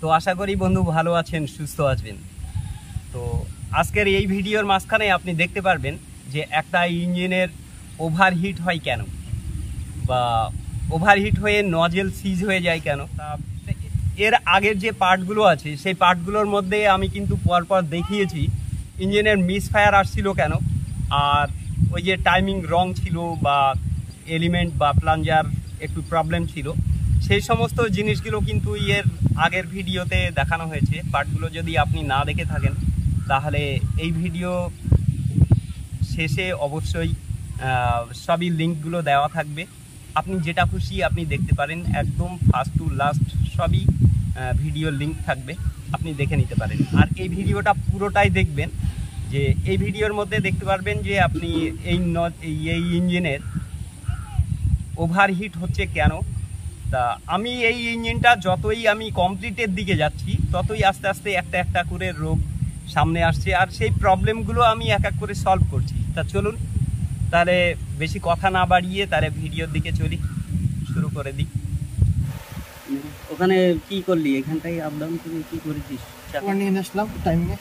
তো আশা করি বন্ধু ভালো আছেন, সুস্থ আছেন। তো আজকের এই ভিডিওর মাঝখানে আপনি দেখতে পারবেন যে একটা ইঞ্জিনের ওভারহিট হয় কেন, বা ওভারহিট হয়ে নজেল সিজ হয়ে যায় কেন। এর আগের যে পার্টগুলো আছে সেই পার্টগুলোর মধ্যে আমি কিন্তু পরপর দেখিয়েছি ইঞ্জিনের মিসফায়ার আসছিল কেন, আর ওই যে টাইমিং রং ছিল বা এলিমেন্ট বা প্লাঞ্জার একটু প্রবলেম ছিল, সেই সমস্ত জিনিসগুলো কিন্তু এর আগের ভিডিওতে দেখানো হয়েছে। পার্টগুলো যদি আপনি না দেখে থাকেন তাহলে এই ভিডিও শেষে অবশ্যই সবই লিঙ্কগুলো দেওয়া থাকবে, আপনি যেটা খুশি আপনি দেখতে পারেন। একদম ফার্স্ট টু লাস্ট সবই ভিডিওর লিঙ্ক থাকবে, আপনি দেখে নিতে পারেন। আর এই ভিডিওটা পুরোটাই দেখবেন, যে এই ভিডিওর মধ্যে দেখতে পারবেন যে আপনি এই ইঞ্জিনের ওভারহিট হচ্ছে কেন। তা আমি এই ইঞ্জিনটা যতই আমি কমপ্লিটের দিকে যাচ্ছি ততই আস্তে আস্তে একটা একটা করে রোগ সামনে আসছে, আর সেই প্রবলেমগুলো আমি এক এক করে সলভ করছি। তা চলুন তাহলে বেশি কথা না বাড়িয়ে তাহলে ভিডিওর দিকে চলি, শুরু করে দিই। ওখানে কি করলি, এখানটাই আপ ডাউন করে কি করেছিস? নিয়ে আসলাম টাইমে।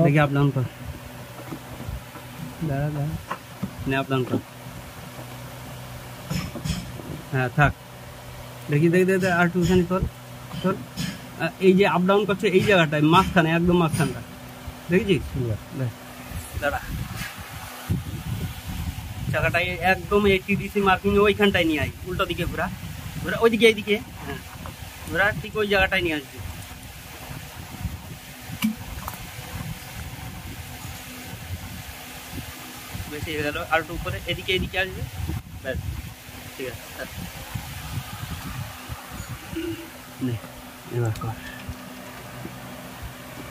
দেখি আপ ডাউন কর, দাঁড়া দাঁড়া, আপ ডাউন কর। হ্যাঁ থাক, দেখি দেখি দেখি আর টুখানি তোর তোর এই যে আপ ডাউন করছে এই জায়গাটায় মাঝখানে, একদম মাঝখানটা দেখেছিস? দাঁড়া, জায়গাটায় একদম এই টিডিসি মার্কিং ওইখানটায় নিয়ে আয়, উল্টো দিকে ঘোরা ঘোরা, ওইদিকে এইদিকে, হ্যাঁ ঘোরা, ঠিক ওই জায়গাটায় নিয়ে আসবি। বেশি হয়ে গেল, আর একটু উপরে, এদিকে এদিকে আসবে, ব্যাস ঠিক আছে।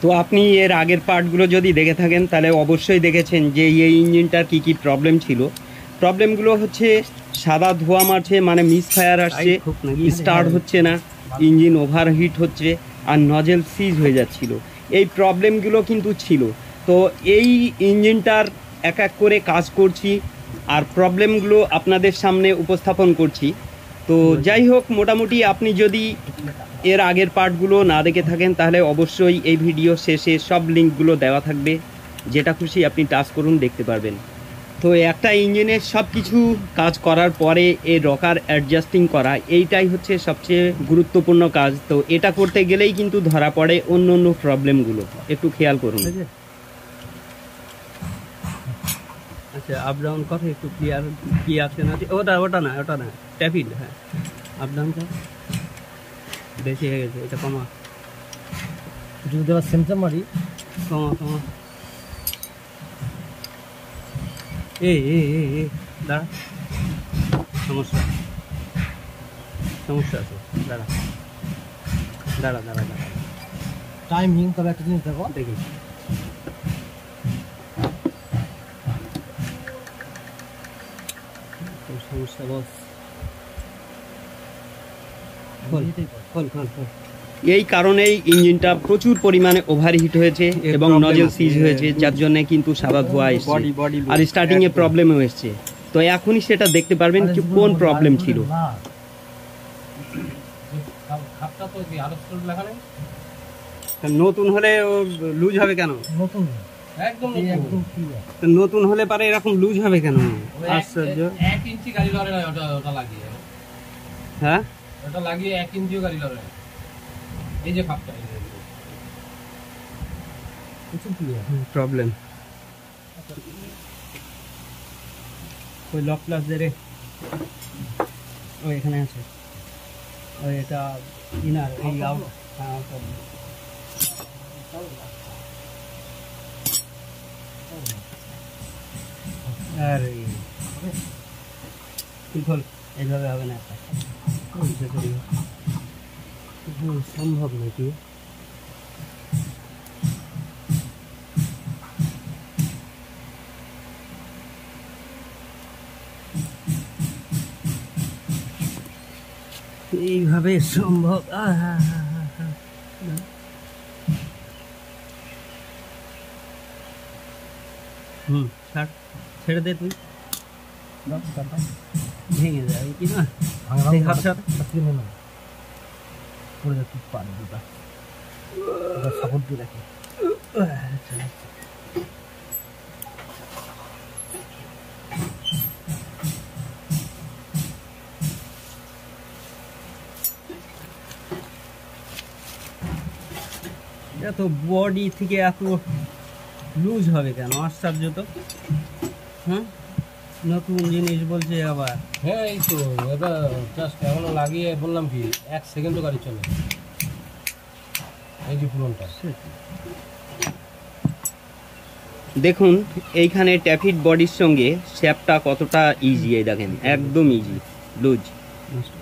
তো আপনি এর আগের পার্টগুলো যদি দেখে থাকেন তাহলে অবশ্যই দেখেছেন যে এই ইঞ্জিনটার কি কি প্রবলেম ছিল। প্রবলেমগুলো হচ্ছে সাদা ধোঁয়া মারছে, মানে মিসফায়ার আসছে, স্টার্ট হচ্ছে না, ইঞ্জিন ওভারহিট হচ্ছে, আর নজেল সিজ হয়ে যাচ্ছিল। এই প্রবলেমগুলো কিন্তু ছিল। তো এই ইঞ্জিনটার এক এক করে কাজ করছি আর প্রবলেমগুলো আপনাদের সামনে উপস্থাপন করছি। তো যাই হোক, মোটামুটি আপনি যদি এর আগের পার্টগুলো না দেখে থাকেন তাহলে অবশ্যই এই ভিডিও শেষে সব লিঙ্কগুলো দেওয়া থাকবে, যেটা খুশি আপনি টাচ করুন, দেখতে পারবেন। তো একটা ইঞ্জিনের সব কিছু কাজ করার পরে এই রকার অ্যাডজাস্টিং করা, এইটাই হচ্ছে সবচেয়ে গুরুত্বপূর্ণ কাজ। তো এটা করতে গেলেই কিন্তু ধরা পড়ে অন্য অন্য প্রবলেমগুলো, একটু খেয়াল করুন। আচ্ছা আপ ডাউন কথা একটু ক্লিয়ার কি আছে না, ওটা না ট্যাপিড, হ্যাঁ আপ ডাউন কর, বেশি হয়ে গেছে, এটা কমা, যদি দেওয়া সেন্টার মারি, কমা কমা, দাঁড়া, সমস্যা আছে, দাঁড়া দাঁড়া দাঁড়া দাঁড়া, টাইমিং তবে একটা জিনিস দেখো, দেখি সমস্যা বস, এই কারণেই ইঞ্জিনটা প্রচুর পরিমাণে ওভারহিট হয়েছে এবং নজেল সিজ হয়েছে, যার জন্য কিন্তু সাদা ধোঁয়া এসছে আর স্টার্টিং এ প্রবলেমও এসছে। তো এখনই সেটা দেখতে পারবেন কি কোন প্রবলেম ছিল। নতুন হলে লুজ হবে কেন? নতুন হলে পারে এরকম লুজ হবে কেন? আশ্চর্য। 1 ইঞ্চি গাড়ি লড়ে না, ওটা লাগিয়ে, হ্যাঁ ওটা লাগিয়ে 1 ইঞ্চিও গাড়ি লড়ে না। এই যে খাপটা কিছু প্রবলেম, ওই লক প্লাস দে রে, ওই এখানে আছে, ওই এটা ইনার, এই আউট, হ্যাঁ আরে তুই খোল, এইভাবে হবে না, সম্ভব নাকি? এইভাবে সম্ভব? ছাড়, ছেড়ে দে তুই, ভেঙে যাবে কি না। পড়ে যাচ্ছে পানি দুটা সাপোর্ট দিয়ে রাখি। এত বডি থেকে এত লুজ হবে কেন? আশ্চর্য তো। হ্যাঁ, নতুন জিনিস বলছে আবার। হ্যাঁ এই তো এটা জাস্ট এখনো লাগিয়ে বললাম কি 1 সেকেন্ডও গাড়ি চলে। এই যে পুরনটা দেখুন এইখানে ট্যাপিট বডির সঙ্গে শ্যাপটা কতটা ইজি, এই দেখেন একদম ইজি লুজ।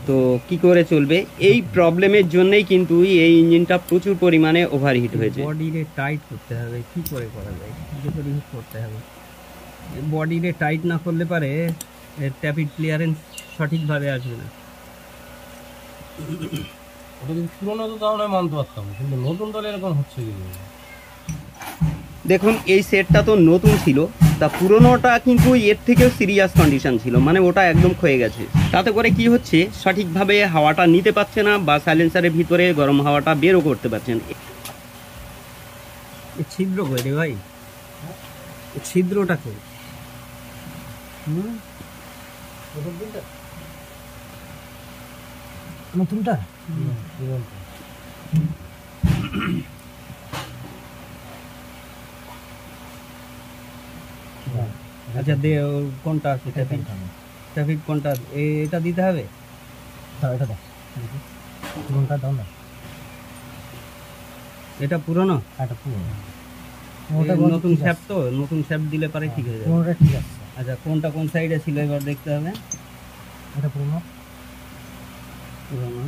তো কি করে চলবে? এই প্রবলেমের জন্যই কিন্তু এই ইঞ্জিনটা প্রচুর পরিমাণে ওভারহিট হয়েছে। বডিরে টাইট করতে হবে, কি করে করা যায়? কি করে হিট করতে হবে? বডিরে টাইট না করলে পারে ট্যাপিট ক্লিয়ারেন্স সঠিকভাবে আসবে না। ওটা যদি পুরোনো তো তাহলে মানতে পারতাম, কিন্তু নতুন দলে এরকম হচ্ছে কি? দেখুন এই সেটটা তো নতুন ছিল, তা পুরোনোটা কিন্তু এর থেকেও সিরিয়াস কন্ডিশন ছিল, মানে ওটা একদম ক্ষয়ে গেছে। তাতে করে কি হচ্ছে, সঠিকভাবে হাওয়াটা নিতে পারছে না বা সাইলেন্সারের ভিতরে গরম হাওয়াটা বেরও করতে পারছেন। ছিদ্র করে রে ভাই, ছিদ্রটা করে নতুনটা আচ্ছা দে, কোনটা আছে ট্রাফিক কোনটা? এটা দিতে হবে, এটা দাও, পুরোনোটা দাও না। এটা পুরনো, এটা পুরনো, ওটা নতুন শ্যাপ তো, নতুন শ্যাপ দিলে পারে ঠিক হয়ে যাবে। পুরোটা ঠিক আছে। আচ্ছা কোনটা কোন সাইডে ছিল এবার দেখতে হবে। এটা পুরনো, পুরনো,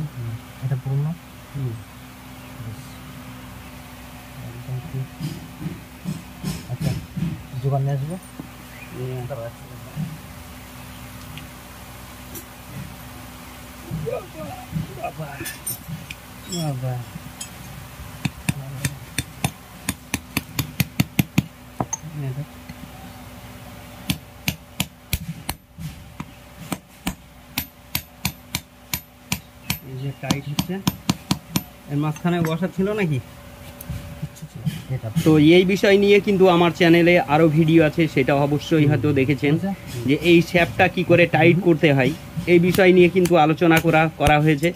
এটা পুরনো। আচ্ছা জোগান নিয়ে আসবো। এই যে টাইট হচ্ছে, এর মাঝখানে বসা ছিল নাকি? তো এই বিষয় নিয়ে কিন্তু আমার চ্যানেলে আরও ভিডিও আছে, সেটা অবশ্যই হয়তো দেখেছেন, যে এই শ্যাপটা কি করে টাইট করতে হয় এই বিষয় নিয়ে কিন্তু আলোচনা করা হয়েছে।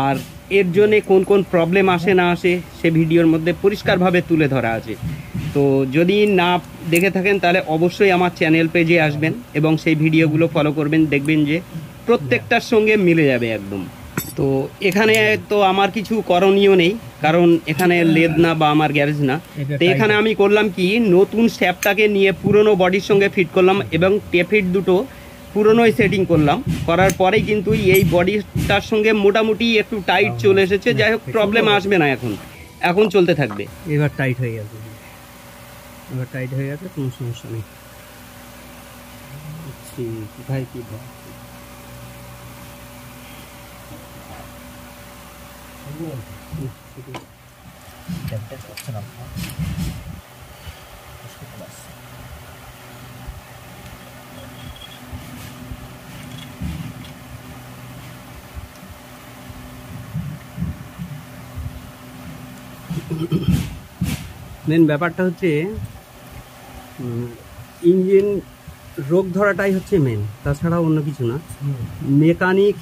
আর এর জন্যে কোন কোন প্রবলেম আসে না আসে সে ভিডিওর মধ্যে পরিষ্কারভাবে তুলে ধরা আছে। তো যদি না দেখে থাকেন তাহলে অবশ্যই আমার চ্যানেল পেজে আসবেন এবং সেই ভিডিওগুলো ফলো করবেন, দেখবেন যে প্রত্যেকটার সঙ্গে মিলে যাবে একদম। তো এখানে তো আমার কিছু করণীয় নেই, কারণ এখানে লেদ না বা আমার গ্যারেজ না। তো এখানে আমি করলাম কি, নতুন শ্যাপটাকে নিয়ে পুরনো বডির সঙ্গে ফিট করলাম এবং ট্যাপিট দুটো পুরনোই সেটিং করলাম। করার পরেই কিন্তু এই বডিটার সঙ্গে মোটামুটি একটু টাইট চলে এসেছে। যাই হোক, প্রবলেম আসবে না, এখন চলতে থাকবে। এবার টাইট হয়ে গেছে, এবার টাইট হয়ে গেছে, কোনো সমস্যা নেই। ভাই কি মেন ব্যাপারটা হচ্ছে ইঞ্জিন রোগ ধরাটাই হচ্ছে মেন, তাছাড়া অন্য কিছু না। মেকানিক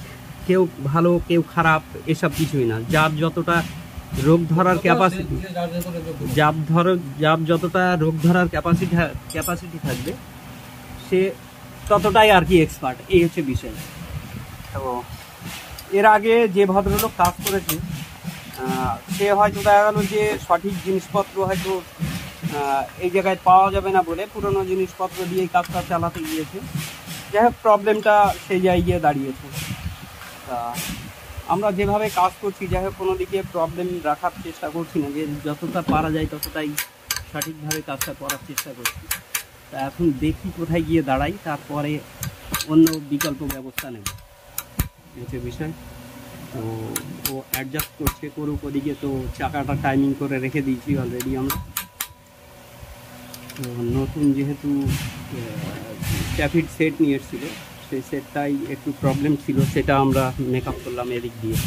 কেউ ভালো কেউ খারাপ এসব কিছুই না। যার যতটা রোগ ধরার ক্যাপাসিটি, যার যতটা রোগ ধরার ক্যাপাসিটি থাকবে সে ততটাই আর কি এক্সপার্ট, এই হচ্ছে বিষয়। তো এর আগে যে ভদ্রলোক কাজ করেছে সে হয়তো দেখা গেল যে সঠিক জিনিসপত্র হয়তো এই জায়গায় পাওয়া যাবে না বলে পুরনো জিনিসপত্র দিয়ে কাজটা চালাতে গিয়েছে। যাই হোক, প্রবলেমটা সেই জায়গায় দাঁড়িয়েছে। তা আমরা যেভাবে কাজ করছি, যাই হোক কোনো দিকে প্রবলেম রাখার চেষ্টা করছি না, যে যতটা পারা যায় ততটাই সঠিকভাবে কাজটা করার চেষ্টা করছি। তা এখন দেখি কোথায় গিয়ে দাঁড়াই, তারপরে অন্য বিকল্প ব্যবস্থা নেব, হচ্ছে বিষয়। তো ও অ্যাডজাস্ট করুক ওদিকে। তো চাকাটা টাইমিং করে রেখে দিয়েছি অলরেডি আমরা। নতুন যেহেতু ট্যাপিট সেট নিয়ে এসেছিল, সেই সেটটাই একটু প্রবলেম ছিল, সেটা আমরা মেকআপ করলাম এদিক দিয়ে।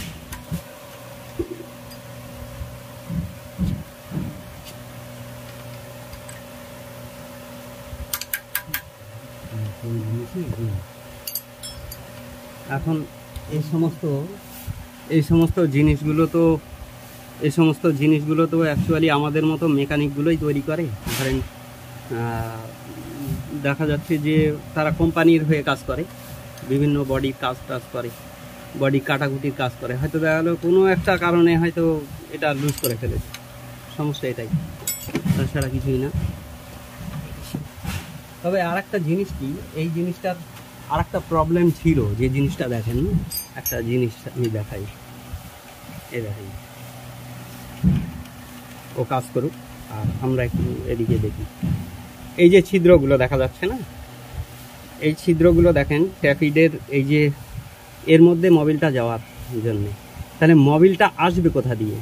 এখন এই সমস্ত জিনিসগুলো তো অ্যাকচুয়ালি আমাদের মতো মেকানিকগুলোই তৈরি করে। ধরেন দেখা যাচ্ছে যে তারা কোম্পানির হয়ে কাজ করে, বিভিন্ন বডির কাজ করে, বডি কাটাকুটির কাজ করে, হয়তো দেখা গেলো কোনো একটা কারণে হয়তো এটা লুজ করে ফেলেছে, সমস্যা এটাই, তাছাড়া কিছুই না। তবে আর একটা জিনিস কি, এই জিনিসটার আর একটা প্রবলেম ছিল, যে জিনিসটা দেখেন, একটা জিনিস আমি দেখাই, এই দেখেন, ও কাজ করুক আর আমরা একটু এদিকে দেখি। এই যে ছিদ্রগুলো দেখা যাচ্ছে না, এই ছিদ্রগুলো দেখেন ট্যাপিডের, এই যে এর মধ্যে মোবিলটা যাওয়ার জন্যে, তাহলে মোবিলটা আসবে কোথা দিয়ে?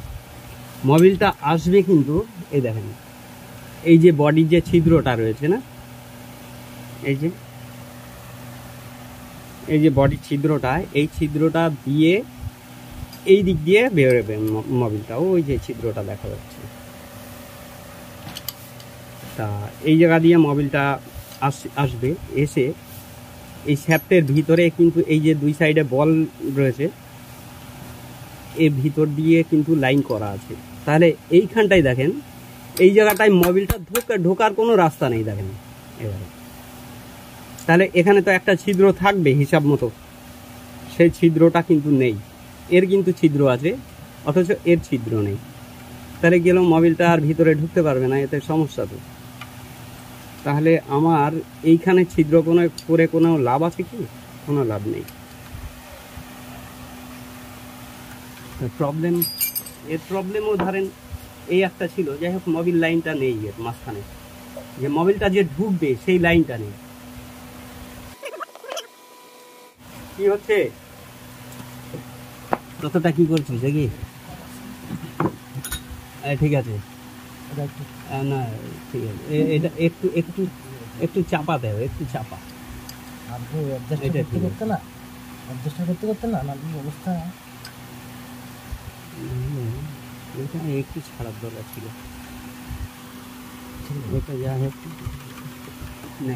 মোবিলটা আসবে কিন্তু এই দেখেন, এই যে বডির যে ছিদ্রটা রয়েছে না, এই যে বডির ছিদ্রটা, এই ছিদ্রটা দিয়ে এই দিক দিয়ে বেরোবে মোবিলটা, ওই যে ছিদ্রটা দেখা যাচ্ছে, তা এই জায়গা দিয়ে মোবিলটা আসবে, এসে এই শ্যাফটের ভিতরে কিন্তু এই যে দুই সাইডে বল রয়েছে, এর ভিতর দিয়ে কিন্তু লাইন করা আছে। তাহলে এইখানটায় দেখেন, এই জায়গাটায় মোবিলটা ঢোকার কোনো রাস্তা নেই, দেখেন এবারে। তাহলে এখানে তো একটা ছিদ্র থাকবে হিসাব মতো, সেই ছিদ্রটা কিন্তু নেই, এর কিন্তু ছিদ্র আছে, অথচ এর ছিদ্র নেই। তাহলে গেলেও মোবিলটা আর ভিতরে ঢুকতে পারবে না, এতে সমস্যা তো। তাহলে আমার এইখানে ছিদ্র করে কোনো লাভ আছে কি? কোনো লাভ নেই। এর প্রবলেমও ধরেন এই একটা ছিল, যাই হোক মোবিল লাইনটা নেই এর মাঝখানে, যে মোবিলটা যে ঢুকবে সেই লাইনটা নেই। কি হচ্ছে ততটা কি করছিস দেখি? ঠিক আছে, না ঠিক আছে, এটা একটু একটু একটু চাপা দেও, একটু চাপা। করতে না অবস্থা, একটু ছাড়ার দরকার ছিল, এটা যা হোক না।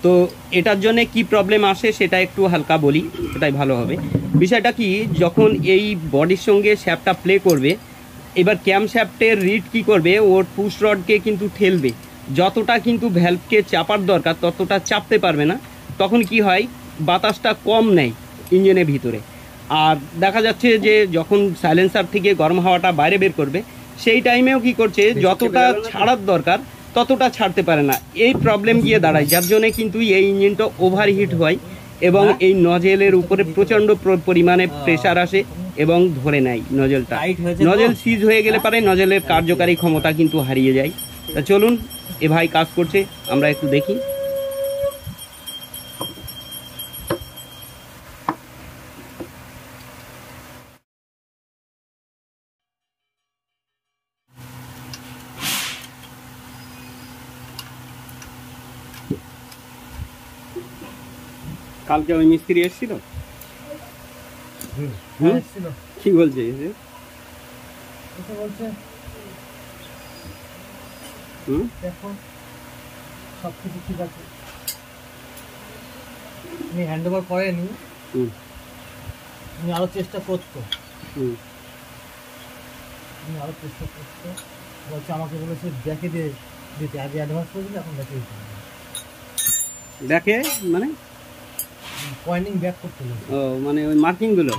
তো এটার জন্য কি প্রবলেম আসে সেটা একটু হালকা বলি, সেটাই ভালো হবে। বিষয়টা কি, যখন এই বডির সঙ্গে শ্যাফটটা প্লে করবে, এবার ক্যাম শ্যাফটের রিড কি করবে, ওর পুশ রডকে কিন্তু ঠেলবে, যতটা কিন্তু ভ্যালভকে চাপার দরকার ততটা চাপতে পারবে না। তখন কি হয়, বাতাসটা কম নেয় ইঞ্জিনের ভিতরে, আর দেখা যাচ্ছে যে যখন সাইলেন্সার থেকে গরম হাওয়াটা বাইরে বের করবে, সেই টাইমেও কি করছে, যতটা ছাড়ার দরকার ততটা ছাড়তে পারে না। এই প্রবলেম গিয়ে দাঁড়ায়, যার জন্য কিন্তু এই ইঞ্জিনটা ওভারহিট হয় এবং এই নজেলের উপরে প্রচণ্ড পরিমাণে প্রেশার আসে এবং ধরে নেয় নজেলটা। নজেল সিজ হয়ে গেলে পারে নজেলের কার্যকারী ক্ষমতা কিন্তু হারিয়ে যায়। তা চলুন, এ ভাই কাজ করছে, আমরা একটু দেখি। কালকে ওই মিস্ত্রি এসেছিল, কি বলছে? সবকিছু ঠিক আছে, আমি হ্যান্ড ওভার করেনি, আমি আরো চেষ্টা করতো, বলছে আমাকে বলেছে দেখে দিতে, আগে অ্যাডভান্স করে দিলে এখন দেখে দিতে। দেখে মানে পয়েন্টিং ব্যাক করতে, ও মানে ওই মার্কিংগুলো।